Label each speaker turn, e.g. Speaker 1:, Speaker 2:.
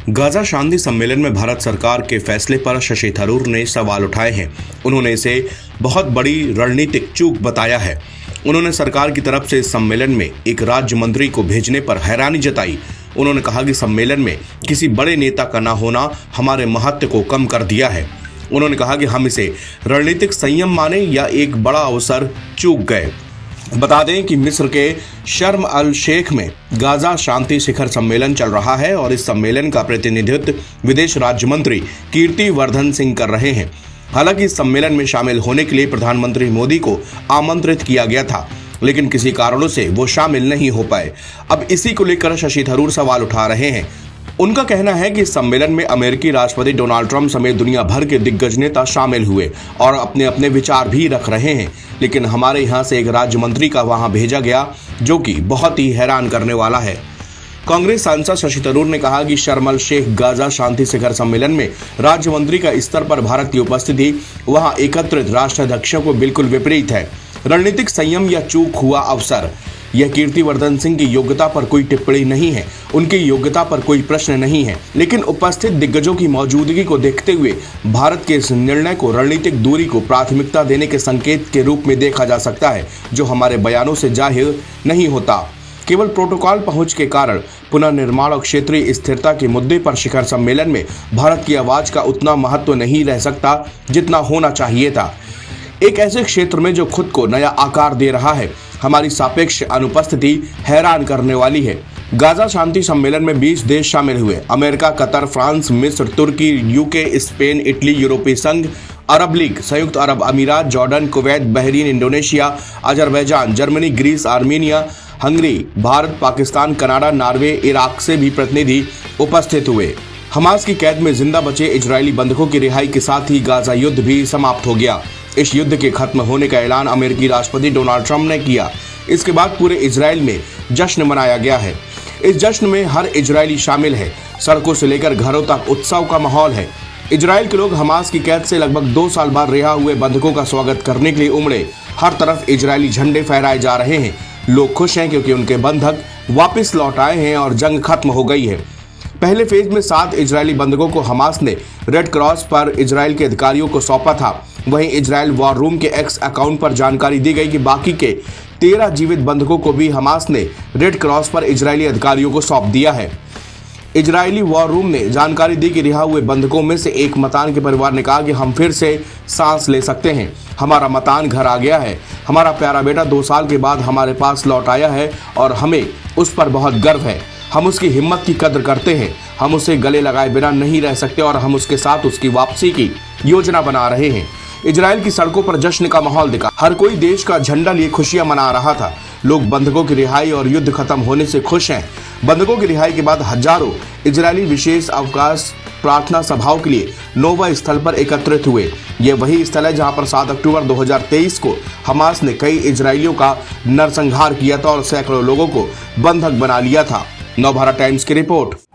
Speaker 1: Gaza शांति सम्मेलन में भारत सरकार के फैसले पर शशि थरूर ने सवाल उठाए हैं। उन्होंने इसे बहुत बड़ी रणनीतिक चूक बताया है। उन्होंने सरकार की तरफ से इस सम्मेलन में एक राज्य मंत्री को भेजने पर हैरानी जताई। उन्होंने कहा कि सम्मेलन में किसी बड़े नेता का न होना हमारे महत्व को कम कर दिया है। उन्होंने कहा कि हम इसे रणनीतिक संयम माने या एक बड़ा अवसर चूक गए। बता दें कि मिस्र के शर्म अल शेख में गाजा शांति शिखर सम्मेलन चल रहा है और इस सम्मेलन का प्रतिनिधित्व विदेश राज्य मंत्री कीर्ति वर्धन सिंह कर रहे हैं। हालांकि इस सम्मेलन में शामिल होने के लिए प्रधानमंत्री मोदी को आमंत्रित किया गया था, लेकिन किसी कारणों से वो शामिल नहीं हो पाए। अब इसी को लेकर शशि थरूर सवाल उठा रहे हैं। उनका कहना है कि इस सम्मेलन में अमेरिकी राष्ट्रपति डोनाल्ड ट्रंप समेत दुनिया भर के दिग्गज नेता शामिल हुए और अपने अपने विचार भी रख रहे हैं, लेकिन हमारे यहाँ से एक राज्य मंत्री का वहां भेजा गया, जो कि बहुत ही हैरान करने वाला है। कांग्रेस सांसद शशि थरूर ने कहा कि शर्म अल शेख गाजा शांति शिखर सम्मेलन में राज्य मंत्री का स्तर पर भारत की उपस्थिति वहां एकत्रित राष्ट्राध्यक्षों को बिल्कुल विपरीत है। रणनीतिक संयम या चूक हुआ अवसर। यह कीर्तिवर्धन सिंह की योग्यता पर कोई टिप्पणी नहीं है, उनकी योग्यता पर कोई प्रश्न नहीं है, लेकिन उपस्थित दिग्गजों की मौजूदगी को देखते हुए भारत के इस निर्णय को रणनीतिक दूरी को प्राथमिकता देने के संकेत के रूप में देखा जा सकता है, जो हमारे बयानों से जाहिर नहीं होता। केवल प्रोटोकॉल पहुंच के कारण पुनर्निर्माण और क्षेत्रीय स्थिरता के मुद्दे पर शिखर सम्मेलन में भारत की आवाज का उतना महत्व नहीं रह सकता जितना होना चाहिए था। एक ऐसे क्षेत्र में जो खुद को नया आकार दे रहा है, हमारी सापेक्ष अनुपस्थिति हैरान करने वाली है। गाजा शांति सम्मेलन में 20 देश शामिल हुए। अमेरिका, कतर, फ्रांस, मिस्र, तुर्की, यूके, स्पेन, इटली, यूरोपीय संघ, अरब लीग, संयुक्त अरब अमीरात, Jordan, Kuwait, Bahrain, Indonesia, Azerbaijan, Germany, Greece, Armenia, Hungary, Bharat, Pakistan, Canada, Norway, Iraq से भी प्रतिनिधि उपस्थित हुए। हमास की कैद में जिंदा बचे इजरायली बंधकों की रिहाई के साथ ही गाजा युद्ध भी समाप्त हो गया। इस युद्ध के खत्म होने का ऐलान अमेरिकी राष्ट्रपति डोनाल्ड ट्रंप ने किया। इसके बाद पूरे इजराइल में जश्न मनाया गया है। इस जश्न में हर इजरायली शामिल है। सड़कों से लेकर घरों तक उत्सव का माहौल है। इजराइल के लोग हमास की कैद से लगभग 2 साल बाद रिहा हुए बंधकों का स्वागत करने के लिए उमड़े। हर तरफ इजरायली झंडे फहराए जा रहे हैं। लोग खुश हैं क्योंकि उनके बंधक वापस लौट आए हैं और जंग खत्म हो गई है। पहले फेज में 7 इजरायली बंधकों को हमास ने रेड क्रॉस पर इजराइल के अधिकारियों को सौंपा था। वहीं इजराइल वॉर रूम के एक्स अकाउंट पर जानकारी दी गई कि बाकी के 13 जीवित बंधकों को भी हमास ने रेड क्रॉस पर इजरायली अधिकारियों को सौंप दिया है। इजरायली वॉर रूम ने जानकारी दी कि रिहा हुए बंधकों में से एक मतान के परिवार ने कहा कि हम फिर से सांस ले सकते हैं। हमारा मतान घर आ गया है। हमारा प्यारा बेटा 2 साल के बाद हमारे पास लौट आया है और हमें उस पर बहुत गर्व है। हम उसकी हिम्मत की कद्र करते हैं। हम उसे गले लगाए बिना नहीं रह सकते और हम उसके साथ उसकी वापसी की योजना बना रहे हैं। इजराइल की सड़कों पर जश्न का माहौल दिखा। हर कोई देश का झंडा लिए खुशियां मना रहा था। लोग बंधकों की रिहाई और युद्ध खत्म होने से खुश हैं। बंधकों की रिहाई के बाद हजारों इजरायली विशेष अवकाश प्रार्थना सभाओं के लिए नोवा स्थल पर एकत्रित हुए। यह वही स्थल है जहां पर 7 अक्टूबर 2023 को हमास ने कई इजरायलियों का नरसंहार किया था और सैकड़ों लोगों को बंधक बना लिया था। नवभारत टाइम्स की रिपोर्ट।